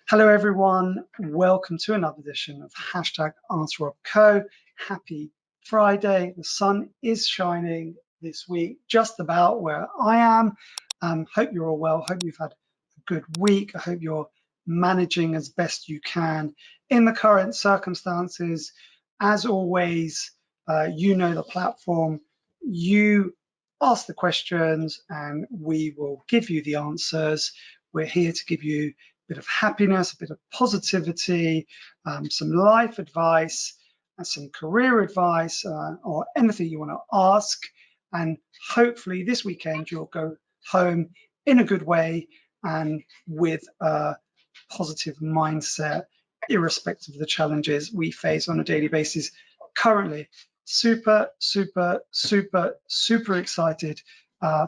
Hello everyone, welcome to another edition of #AskRobCo. Happy Friday. The sun is shining this week, just about where I am. Hope you're all well, hope you've had a good week. I hope you're managing as best you can in the current circumstances. As always, you know the platform. You ask the questions and we will give you the answers. We're here to give you bit of happiness, a bit of positivity, some life advice, and some career advice, or anything you want to ask. And hopefully this weekend you'll go home in a good way and with a positive mindset, irrespective of the challenges we face on a daily basis currently. Super excited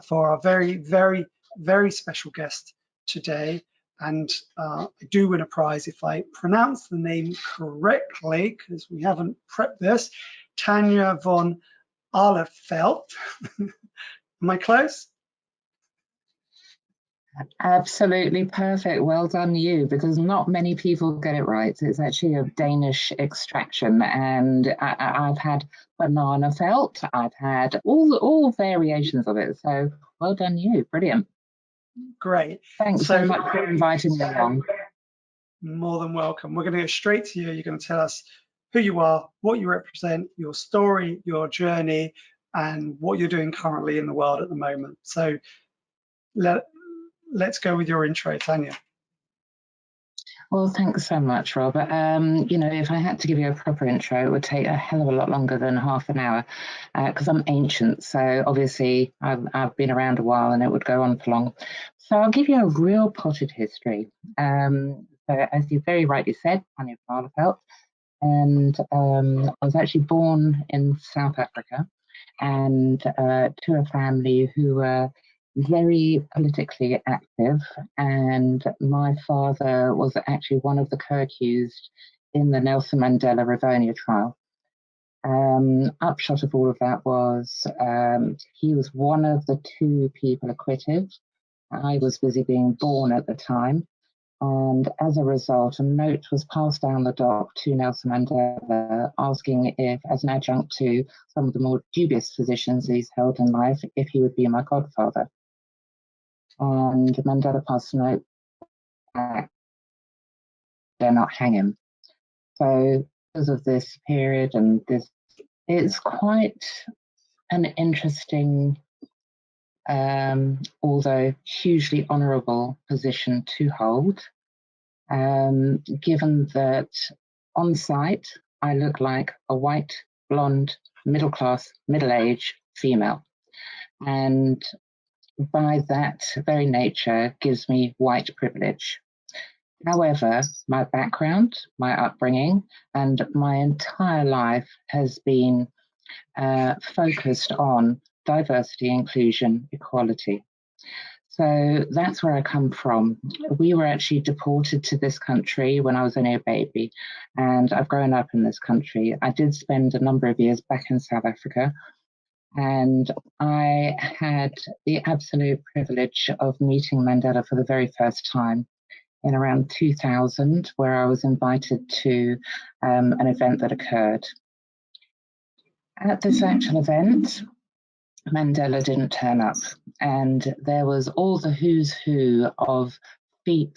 for our very special guest today. And I do win a prize if I pronounce the name correctly, because we haven't prepped this. Tanya von Ahlefeldt. Am I close? Absolutely perfect. Well done, you, because not many people get it right. It's actually of Danish extraction, and I've had banana felt. I've had all variations of it. So well done, you. Brilliant. Great. Thanks so much for inviting me along. More than welcome. We're going to go straight to you. You're going to tell us who you are, what you represent, your story, your journey, and what you're doing currently in the world at the moment. So let's go with your intro, Tanya. Well, thanks so much, Rob. You know, if I had to give you a proper intro, it would take a hell of a lot longer than half an hour, because I'm ancient. So obviously I've been around a while and it would go on for long. So I'll give you a real potted history. So as you very rightly said, Tanya von Ahlefeldt, and I was actually born in South Africa, and to a family who were very politically active, and my father was actually one of the co-accused in the Nelson Mandela Rivonia trial. Upshot of all of that was he was one of the two people acquitted. I was busy being born at the time, and as a result, a note was passed down the dock to Nelson Mandela asking if, as an adjunct to some of the more dubious positions he's held in life, if he would be my godfather. And Mandela passed a note back, they're not hang him. So because of this period and this, it's quite an interesting, although hugely honourable position to hold, given that on site I look like a white, blonde, middle-class, middle-aged female. And by that very nature gives me white privilege. However, my background, my upbringing, and my entire life has been focused on diversity, inclusion, equality. So that's where I come from. We were actually deported to this country when I was only a baby, and I've grown up in this country. I did spend a number of years back in South Africa, and I had the absolute privilege of meeting Mandela for the very first time in around 2000, where I was invited to an event that occurred. At this actual event, Mandela didn't turn up, and there was all the who's who of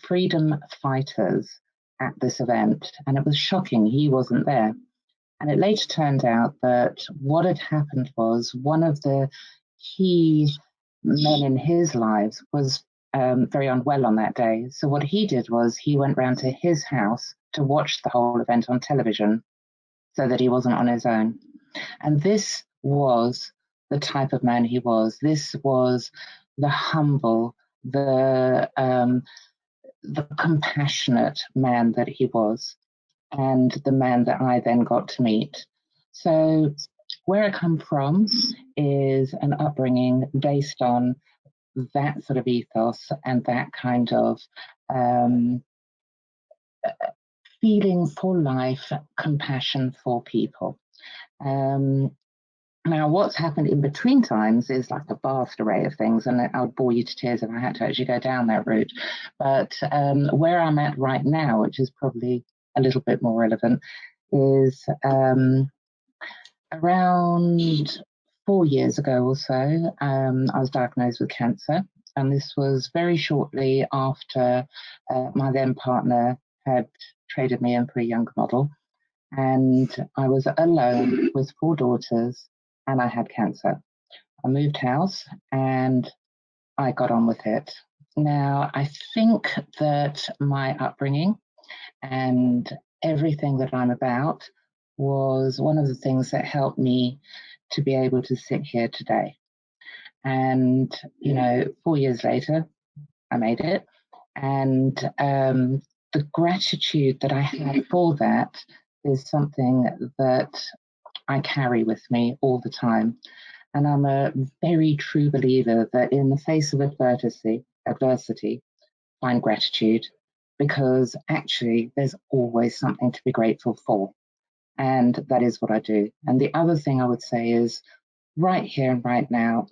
freedom fighters at this event, and it was shocking he wasn't there. And it later turned out that what had happened was one of the key men in his lives was very unwell on that day. So what he did was he went round to his house to watch the whole event on television so that he wasn't on his own. And this was the type of man he was. This was the humble, the compassionate man that he was, and the man that I then got to meet. So where I come from is an upbringing based on that sort of ethos and that kind of feeling for life, compassion for people. Now, what's happened in between times is like a vast array of things, and I would bore you to tears if I had to actually go down that route. But where I'm at right now, which is probably a little bit more relevant, is around 4 years ago or so, I was diagnosed with cancer. And this was very shortly after my then partner had traded me in for a younger model. And I was alone with 4 daughters, and I had cancer. I moved house and I got on with it. Now, I think that my upbringing and everything that I'm about was one of the things that helped me to be able to sit here today. And, 4 years later, I made it. And the gratitude that I had for that is something that I carry with me all the time. And I'm a very true believer that in the face of adversity, find gratitude, because actually there's always something to be grateful for. And that is what I do. And the other thing I would say is right here and right now,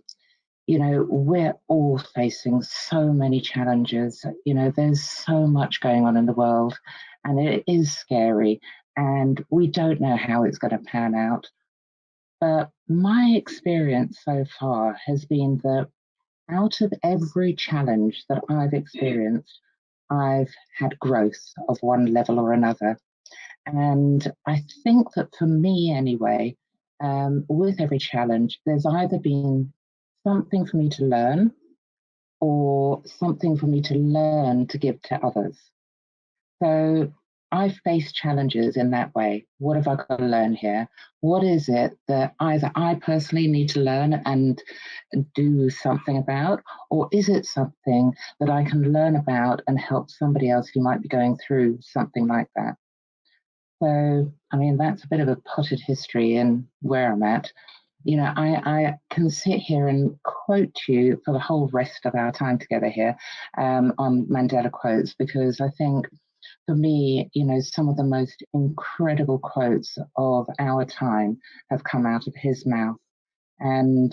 we're all facing so many challenges. There's so much going on in the world, and it is scary, and we don't know how it's going to pan out. But my experience so far has been that out of every challenge that I've experienced, I've had growth of one level or another. And I think that for me, anyway, with every challenge, there's either been something for me to learn or something for me to learn to give to others. So I face challenges in that way. What have I got to learn here? What is it that either I personally need to learn and do something about, or is it something that I can learn about and help somebody else who might be going through something like that? So, that's a bit of a potted history in where I'm at. I can sit here and quote you for the whole rest of our time together here on Mandela quotes, because I think for me, some of the most incredible quotes of our time have come out of his mouth. And,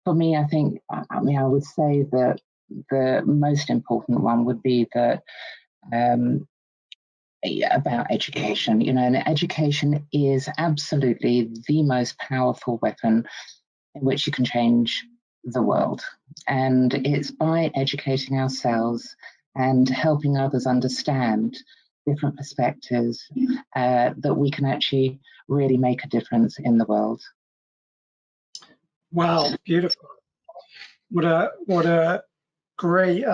for me, I think, I would say that the most important one would be that about education, and education is absolutely the most powerful weapon in which you can change the world. And it's by educating ourselves and helping others understand different perspectives that we can actually really make a difference in the world. Wow, beautiful. What a great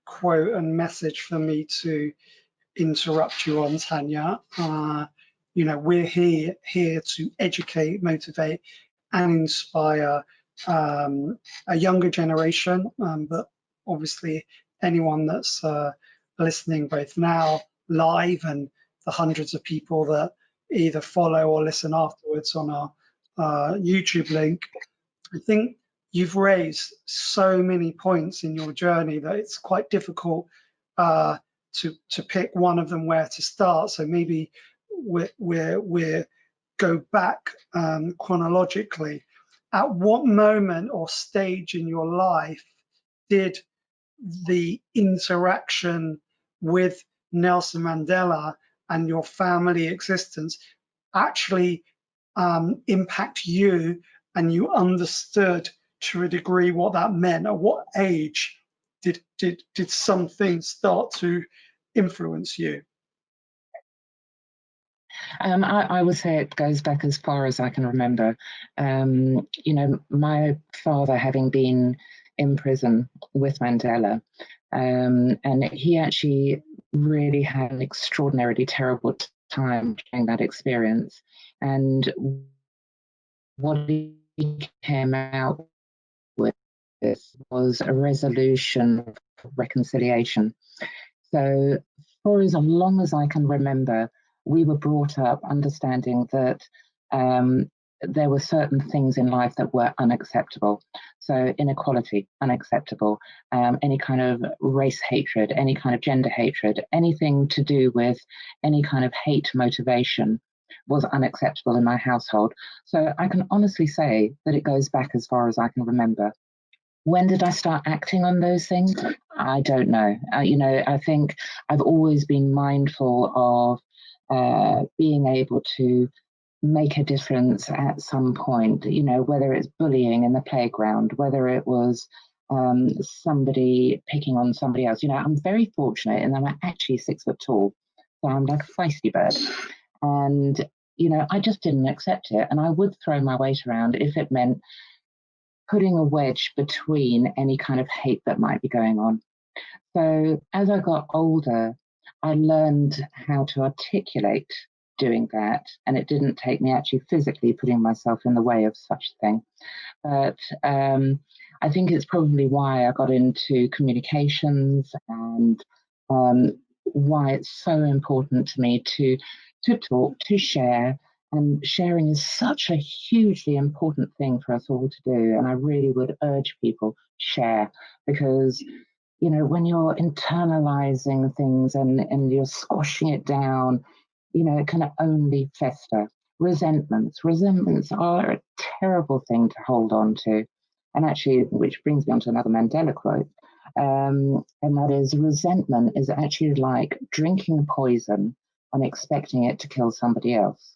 quote and message for me to interrupt you on, Tanya. We're here to educate, motivate, and inspire a younger generation, but obviously anyone that's listening both now live and the hundreds of people that either follow or listen afterwards on our YouTube link. I think you've raised so many points in your journey that it's quite difficult to pick one of them where to start. So maybe we're go back chronologically. At what moment or stage in your life did the interaction with Nelson Mandela and your family existence actually impact you, and you understood to a degree what that meant? At what age did some things start to influence you? I would say it goes back as far as I can remember. My father having been in prison with Mandela, and he actually really had an extraordinarily terrible time during that experience. And what he came out with was a resolution of reconciliation. So for as long as I can remember, we were brought up understanding that there were certain things in life that were unacceptable. So inequality, unacceptable. Any kind of race hatred, any kind of gender hatred, anything to do with any kind of hate motivation was unacceptable in my household. So I can honestly say that it goes back as far as I can remember. When did I start acting on those things? I don't know. I think I've always been mindful of being able to make a difference at some point, whether it's bullying in the playground, whether it was somebody picking on somebody else. I'm very fortunate in that I'm actually 6 foot tall. So I'm like a feisty bird. And, I just didn't accept it. And I would throw my weight around if it meant putting a wedge between any kind of hate that might be going on. So as I got older, I learned how to articulate doing that. And it didn't take me actually physically putting myself in the way of such a thing. But I think it's probably why I got into communications and why it's so important to me to talk, to share. And sharing is such a hugely important thing for us all to do. And I really would urge people share, because when you're internalizing things and you're squashing it down, it can only fester. Resentments are a terrible thing to hold on to. And actually, which brings me on to another Mandela quote, and that is, resentment is actually like drinking poison and expecting it to kill somebody else.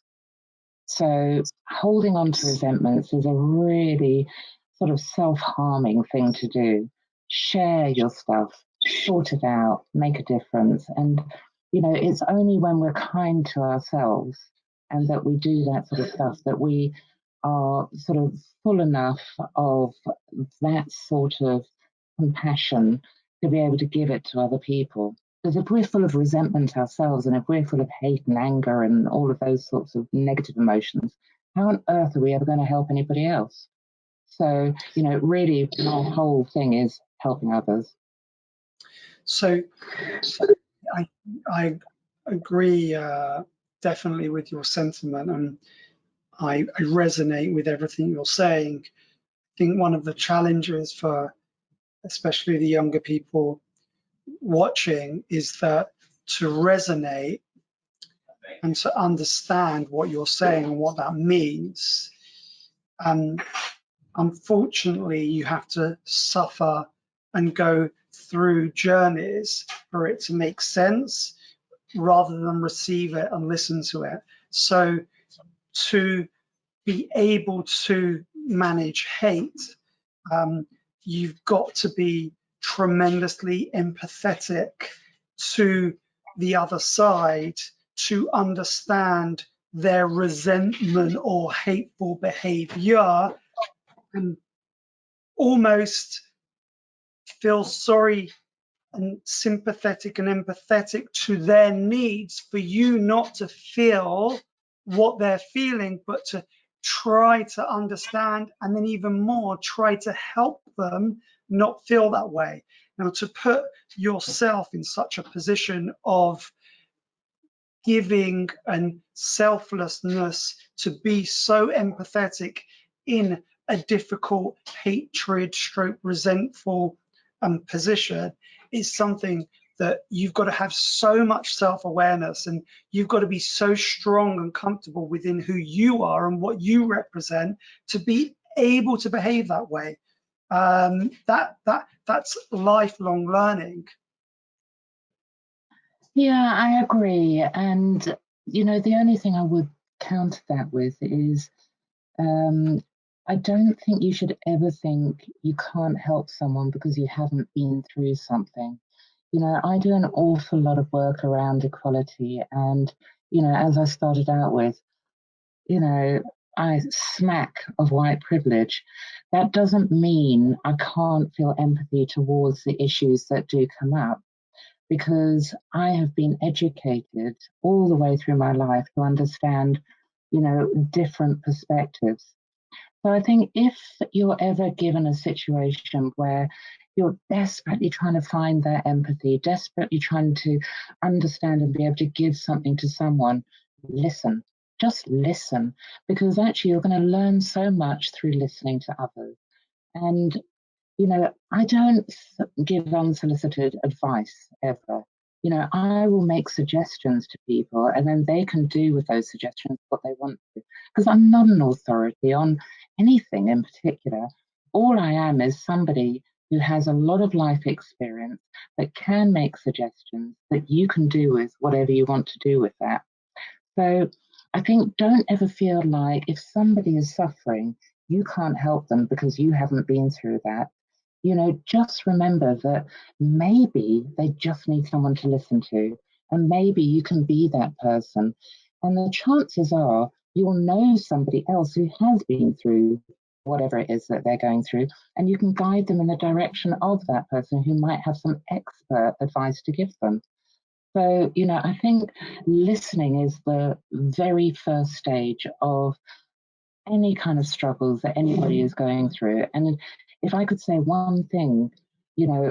So holding on to resentments is a really sort of self-harming thing to do. Share your stuff, sort it out, make a difference. And, it's only when we're kind to ourselves and that we do that sort of stuff that we are sort of full enough of that sort of compassion to be able to give it to other people. Because if we're full of resentment ourselves, and if we're full of hate and anger and all of those sorts of negative emotions, how on earth are we ever going to help anybody else? So, really, my whole thing is helping others. So I agree definitely with your sentiment, and I resonate with everything you're saying. I think one of the challenges for especially the younger people watching is that to resonate and to understand what you're saying and what that means, unfortunately, you have to suffer and go through journeys for it to make sense, rather than receive it and listen to it. So to be able to manage hate, you've got to be tremendously empathetic to the other side to understand their resentment or hateful behavior, and almost feel sorry and sympathetic and empathetic to their needs, for you not to feel what they're feeling, but to try to understand, and then even more try to help them not feel that way. Now, to put yourself in such a position of giving and selflessness, to be so empathetic in a difficult hatred stroke resentful position, is something that you've got to have so much self-awareness, and you've got to be so strong and comfortable within who you are and what you represent to be able to behave that way. That's lifelong learning. Yeah, I agree. And, the only thing I would counter that with is I don't think you should ever think you can't help someone because you haven't been through something. I do an awful lot of work around equality. And, as I started out with, I smack of white privilege. That doesn't mean I can't feel empathy towards the issues that do come up, because I have been educated all the way through my life to understand, different perspectives. So I think if you're ever given a situation where you're desperately trying to find that empathy, desperately trying to understand and be able to give something to someone, listen. Just listen, because actually you're going to learn so much through listening to others. And, I don't give unsolicited advice ever. I will make suggestions to people and then they can do with those suggestions what they want to. Because I'm not an authority on anything in particular. All I am is somebody who has a lot of life experience that can make suggestions that you can do with whatever you want to do with that. So I think don't ever feel like if somebody is suffering, you can't help them because you haven't been through that. Just remember that maybe they just need someone to listen to, and maybe you can be that person. And the chances are you'll know somebody else who has been through whatever it is that they're going through, and you can guide them in the direction of that person who might have some expert advice to give them. So, I think listening is the very first stage of any kind of struggles that anybody is going through. And if I could say one thing,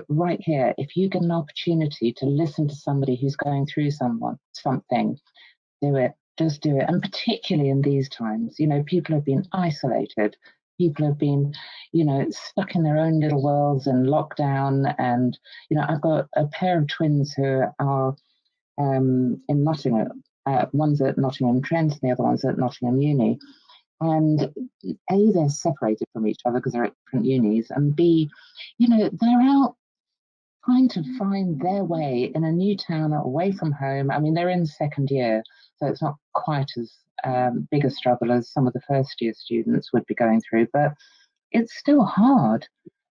right here, if you get an opportunity to listen to somebody who's going through something, do it. Just do it. And particularly in these times, people have been isolated. People have been, stuck in their own little worlds and lockdown. And, I've got a pair of twins who are in Nottingham. One's at Nottingham Trent and the other one's at Nottingham Uni. And A, they're separated from each other because they're at different unis, and B, they're out trying to find their way in a new town away from home. I mean, they're in second year, so it's not quite as big a struggle as some of the first year students would be going through, but it's still hard.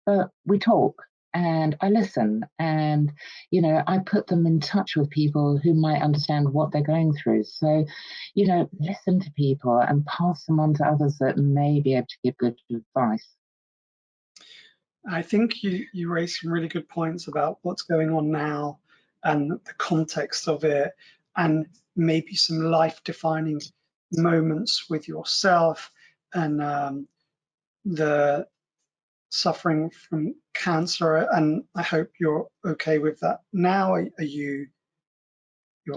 But we talk and I listen and, I put them in touch with people who might understand what they're going through. So, listen to people and pass them on to others that may be able to give good advice. I think you raised some really good points about what's going on now and the context of it, and maybe some life-defining moments with yourself and the suffering from cancer. And I hope you're okay with that now. You're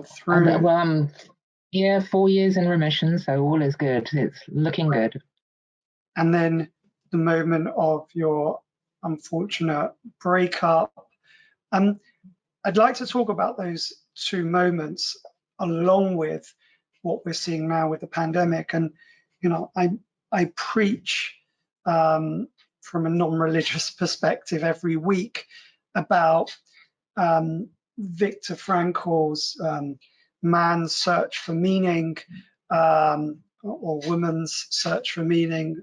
through? Yeah, 4 years in remission, so all is good. It's looking good. And then the moment of your unfortunate breakup. I'd like to talk about those two moments along with what we're seeing now with the pandemic. And, I preach from a non-religious perspective every week about Viktor Frankl's man's search for meaning, or woman's search for meaning,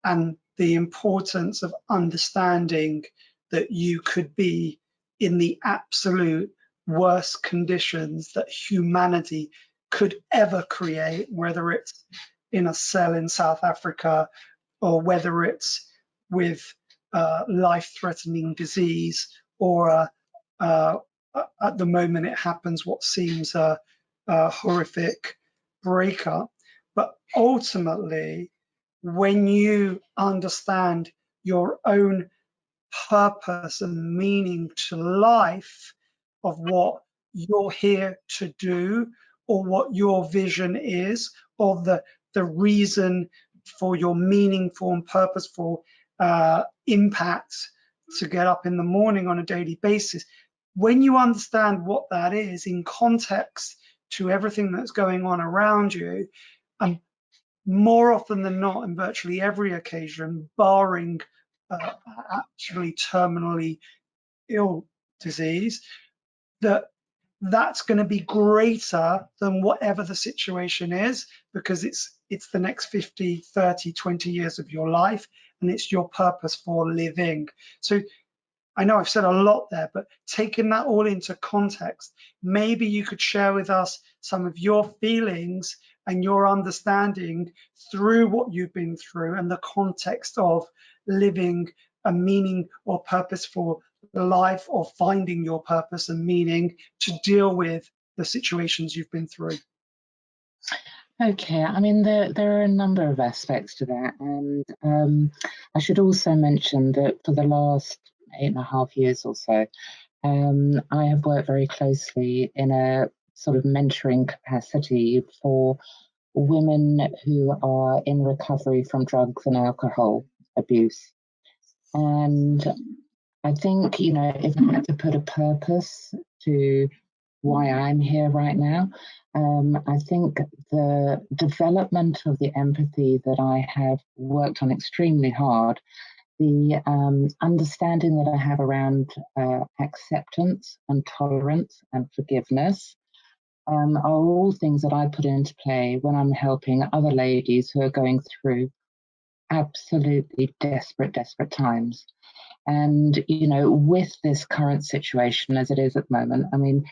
and the importance of understanding that you could be in the absolute worst conditions that humanity could ever create, whether it's in a cell in South Africa or whether it's with life-threatening disease, or at the moment it happens what seems a horrific breakup. But ultimately, when you understand your own purpose and meaning to life, of what you're here to do, or what your vision is, or the reason for your meaningful and purposeful impact to get up in the morning on a daily basis. When you understand what that is in context to everything that's going on around you, more often than not, in virtually every occasion, barring actually terminally ill disease, that's going to be greater than whatever the situation is, because it's the next 50, 30, 20 years of your life, and it's your purpose for living. So I know I've said a lot there, but taking that all into context, maybe you could share with us some of your feelings and your understanding through what you've been through and the context of living a meaning or purposeful life, or finding your purpose and meaning to deal with the situations you've been through. Okay, I mean, there are a number of aspects to that. And I should also mention that for the last 8.5 years or so, I have worked very closely in a sort of mentoring capacity for women who are in recovery from drugs and alcohol abuse. And I think, you know, if I had to put a purpose to why I'm here right now, I think the development of the empathy that I have worked on extremely hard, the understanding that I have around acceptance and tolerance and forgiveness, are all things that I put into play when I'm helping other ladies who are going through absolutely desperate times. And, you know, with this current situation as it is at the moment, I mean,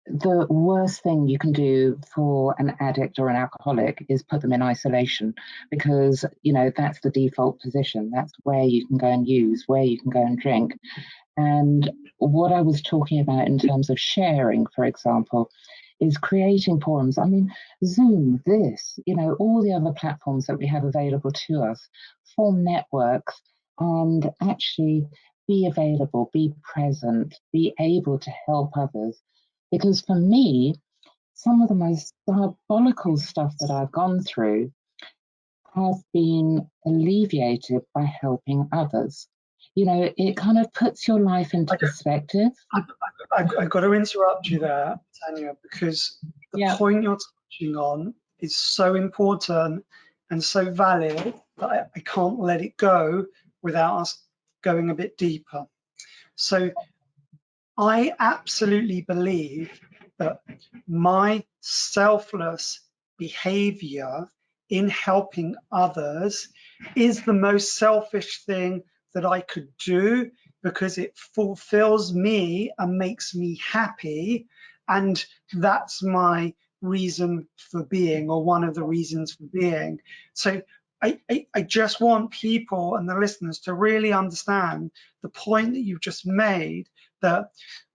the worst thing you can do for an addict or an alcoholic is put them in isolation, because, you know, that's the default position. That's where you can go and use, where you can go and drink. And what I was talking about in terms of sharing, for example, is creating forums. I mean, Zoom, this, you know, all the other platforms that we have available to us, form networks and actually be available, be present, be able to help others. Because for me, some of the most diabolical stuff that I've gone through have been alleviated by helping others. You know, it kind of puts your life into perspective. I've got to interrupt you there, Tanya, because the point you're touching on is so important and so valid that I can't let it go without us going a bit deeper. So I absolutely believe that my selfless behavior in helping others is the most selfish thing that I could do, because it fulfills me and makes me happy. And that's my reason for being, or one of the reasons for being. So I just want people and the listeners to really understand the point that you've just made, that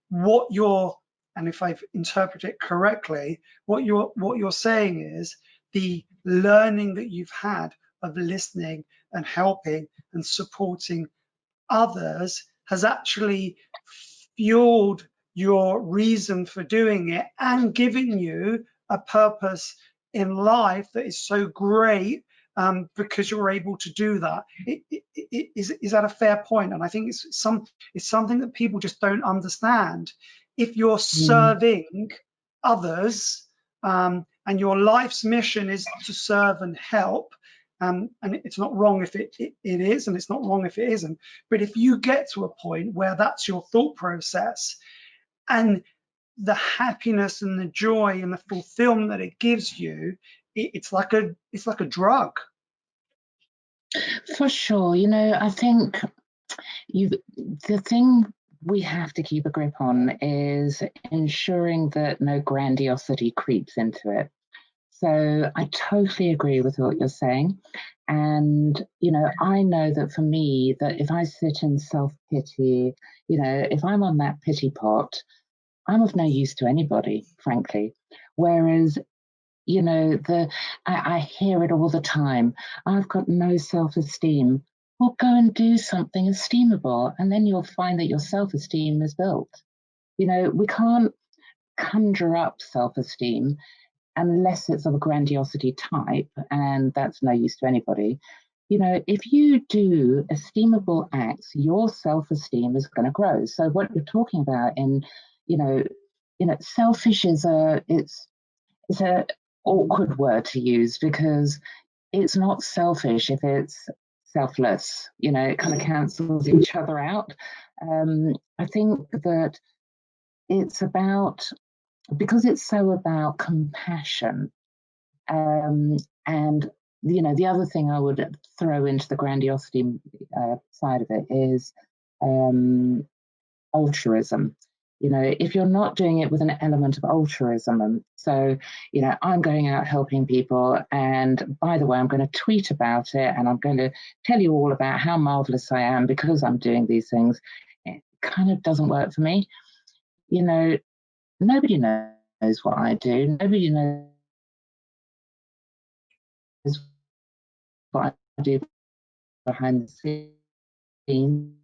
what you're, and if I've interpreted it correctly, what you're saying is the learning that you've had of listening and helping and supporting others has actually fueled your reason for doing it and giving you a purpose in life that is so great, because you're able to do that. Is that a fair point? And I think it's something that people just don't understand. If you're serving others, and your life's mission is to serve and help, and it's not wrong if it is, and it's not wrong if it isn't. But if you get to a point where that's your thought process, and the happiness and the joy and the fulfillment that it gives you, it's like a drug. For sure. You know, I think the thing we have to keep a grip on is ensuring that no grandiosity creeps into it. So I totally agree with what you're saying. And, you know, I know that for me, that if I sit in self-pity, you know, if I'm on that pity pot, I'm of no use to anybody, frankly. Whereas, you know, I hear it all the time. I've got no self-esteem. Well, go and do something esteemable, and then you'll find that your self-esteem is built. You know, we can't conjure up self-esteem unless it's of a grandiosity type, and that's no use to anybody. You know, if you do esteemable acts, your self-esteem is going to grow. So what you're talking about in, you know, selfish is it's a awkward word to use, because it's not selfish if it's selfless. You know, it kind of cancels each other out. I think that it's about, because it's so about compassion, and, you know, the other thing I would throw into the grandiosity side of it is altruism. You know, if you're not doing it with an element of altruism, and so, you know, I'm going out helping people, and by the way, I'm going to tweet about it, and I'm going to tell you all about how marvelous I am because I'm doing these things, it kind of doesn't work for me. You know, nobody knows what I do. Nobody knows what I do behind the scenes.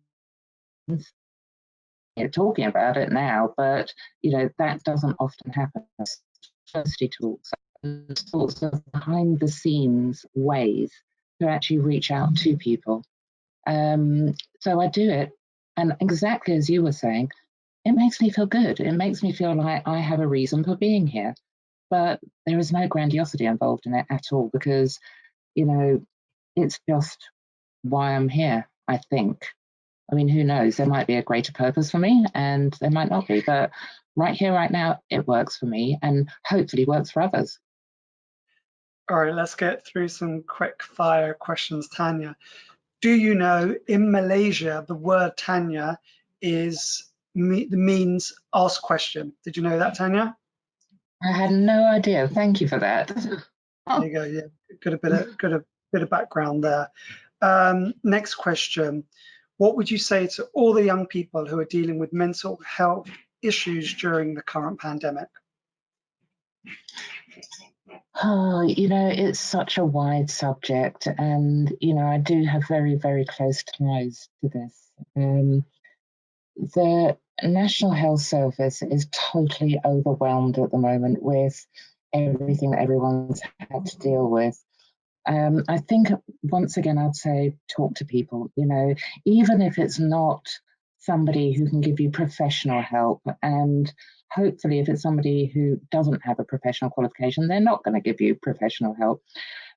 You're talking about it now, but, you know, that doesn't often happen. Firstly, talks and sorts of behind the scenes ways to actually reach out to people. So I do it, and exactly as you were saying, it makes me feel good. It makes me feel like I have a reason for being here. But there is no grandiosity involved in it at all, because, it's just why I'm here, I think. I mean, who knows? There might be a greater purpose for me and there might not be. But right here, right now, it works for me and hopefully works for others. All right, let's get through some quick fire questions, Tanya. Do you know in Malaysia, the word Tanya means ask question? Did you know that, Tanya? I had no idea. Thank you for that. There you go. Yeah, good a bit of background there. Next question. What would you say to all the young people who are dealing with mental health issues during the current pandemic? Oh, it's such a wide subject, and I do have very, very close ties to this. The National Health Service is totally overwhelmed at the moment with everything that everyone's had to deal with. I think once again, I'd say talk to people, even if it's not somebody who can give you professional help. And hopefully, if it's somebody who doesn't have a professional qualification, they're not going to give you professional help.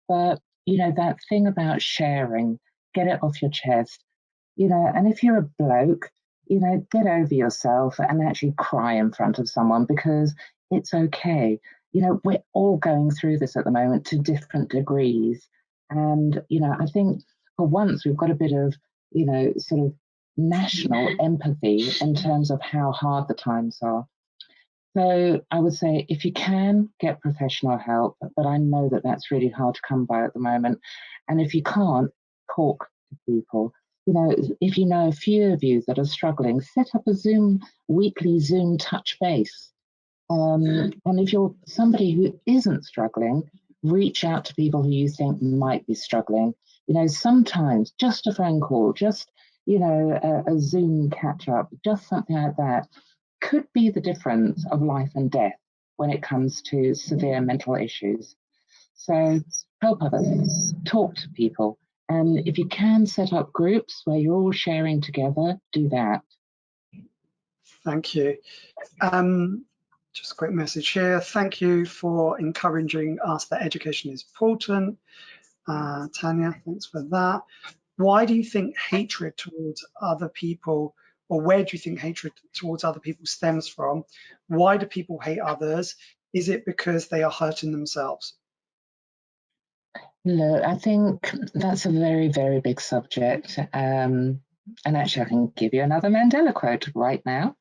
But, that thing about sharing, get it off your chest, and if you're a bloke, get over yourself and actually cry in front of someone, because it's okay. We're all going through this at the moment to different degrees. And, I think for once we've got a bit of, sort of national empathy in terms of how hard the times are. So I would say if you can, get professional help, but I know that that's really hard to come by at the moment. And if you can't, talk to people. If you know a few of you that are struggling, set up a weekly Zoom touch base. And if you're somebody who isn't struggling, reach out to people who you think might be struggling. Sometimes just a phone call, just, a Zoom catch up, just something like that could be the difference of life and death when it comes to severe mental issues. So help others, talk to people. And if you can set up groups where you're all sharing together, do that. Thank you. Just a quick message here. Thank you for encouraging us that education is important. Tanya, thanks for that. Why do you think hatred towards other people, or where do you think hatred towards other people stems from? Why do people hate others? Is it because they are hurting themselves? Look, I think that's a very, very big subject. And actually, I can give you another Mandela quote right now.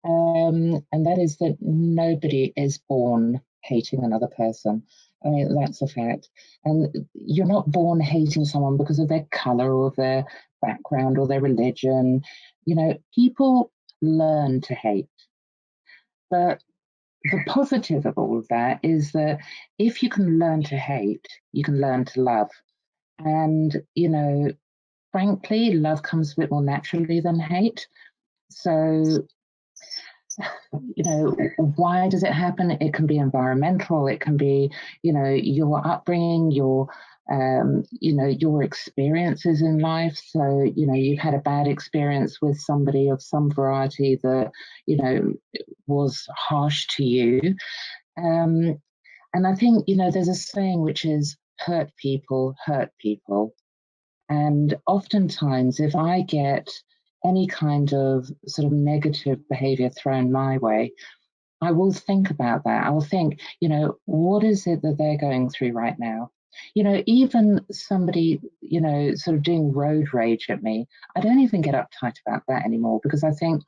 And that is that nobody is born hating another person. I mean, that's a fact. And you're not born hating someone because of their color or their background or their religion. People learn to hate. But the positive of all of that is that if you can learn to hate, you can learn to love. And, frankly, love comes a bit more naturally than hate. So, why does it happen? It can be environmental. It can be, your upbringing, your experiences in life. So, you've had a bad experience with somebody of some variety that, was harsh to you. And I think, there's a saying which is hurt people hurt people. And oftentimes, if I get any kind of sort of negative behavior thrown my way, I will think about that. I will think, what is it that they're going through right now? Even somebody, sort of doing road rage at me, I don't even get uptight about that anymore, because I think,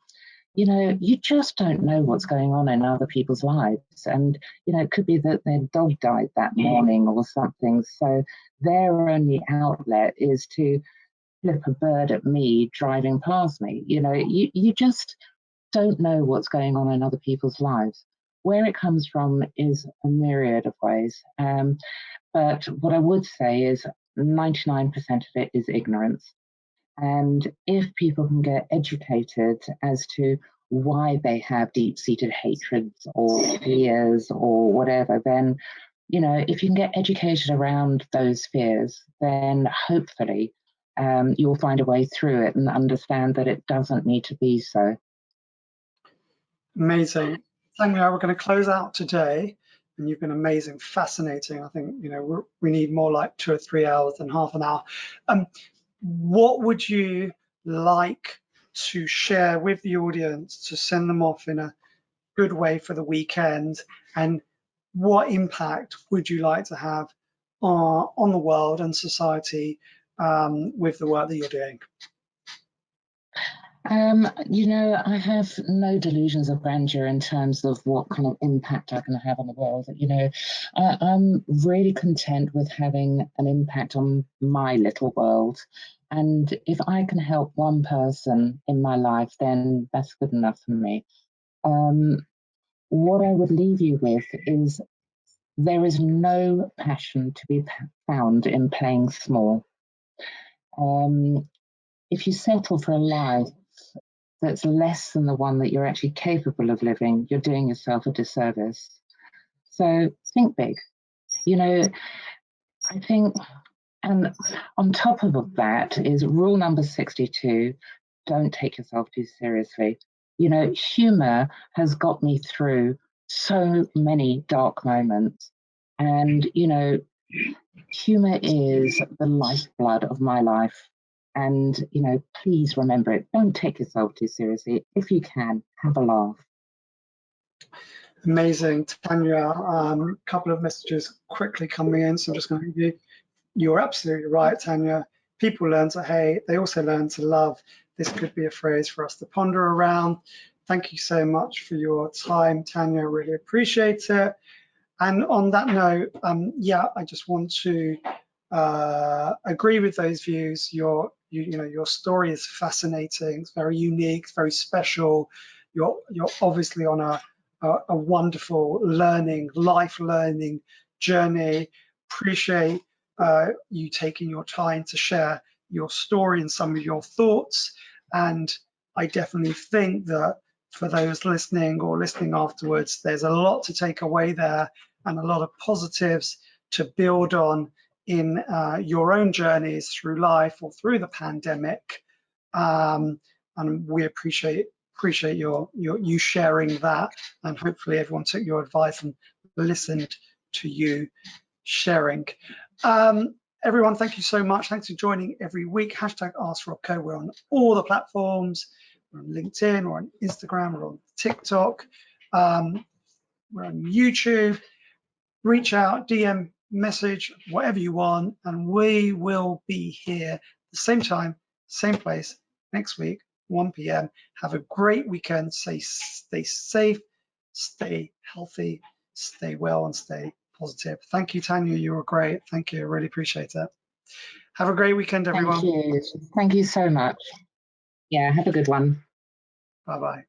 you just don't know what's going on in other people's lives. And, it could be that their dog died that morning or something. So their only outlet is to flip a bird at me driving past me. You just don't know what's going on in other people's lives. Where it comes from is a myriad of ways. But what I would say is 99% of it is ignorance. And if people can get educated as to why they have deep-seated hatreds or fears or whatever, then, if you can get educated around those fears, then hopefully you'll find a way through it and understand that it doesn't need to be so. Amazing. Tanya, we're going to close out today, and you've been amazing, fascinating. I think, you know, we need more like 2 or 3 hours than half an hour. What would you like to share with the audience to send them off in a good way for the weekend? And what impact would you like to have on the world and society with the work that you're doing? You know, I have no delusions of grandeur in terms of what kind of impact I can have on the world. You know, I'm really content with having an impact on my little world. And if I can help one person in my life, then that's good enough for me. What I would leave you with is there is no passion to be found in playing small. If you settle for a life that's less than the one that you're actually capable of living, you're doing yourself a disservice. So think big. You know, I think, and on top of that is rule number 62, don't take yourself too seriously. You know, humor has got me through so many dark moments. And, you know, humor is the lifeblood of my life. And, you know, please remember it. Don't take yourself too seriously. If you can, have a laugh. Amazing. Tanya, a couple of messages quickly coming in, so I'm just going to give you, you're absolutely right, Tanya. People learn to hate, they also learn to love. This could be a phrase for us to ponder around. Thank you so much for your time, Tanya, really appreciate it. And on that note, yeah, I just want to agree with those views. You know, your story is fascinating. It's very unique. It's very special. You're obviously on a wonderful life learning journey. Appreciate you taking your time to share your story and some of your thoughts. And I definitely think that for those listening or listening afterwards, there's a lot to take away there and a lot of positives to build on in your own journeys through life or through the pandemic. And we appreciate you sharing that, and hopefully everyone took your advice and listened to you sharing. Everyone, thank you so much. Thanks for joining every week. Hashtag AskRobCo. We're on all the platforms. We're on LinkedIn, we're on Instagram, we're on TikTok, we're on YouTube. Reach out, DM, message, whatever you want, and we will be here the same time, same place next week, 1 p.m. Have a great weekend. Stay safe, stay healthy, stay well, and stay positive. Thank you, Tanya. You were great. Thank you. I really appreciate it. Have a great weekend, everyone. Thank you. Thank you so much. Yeah, have a good one. Bye-bye.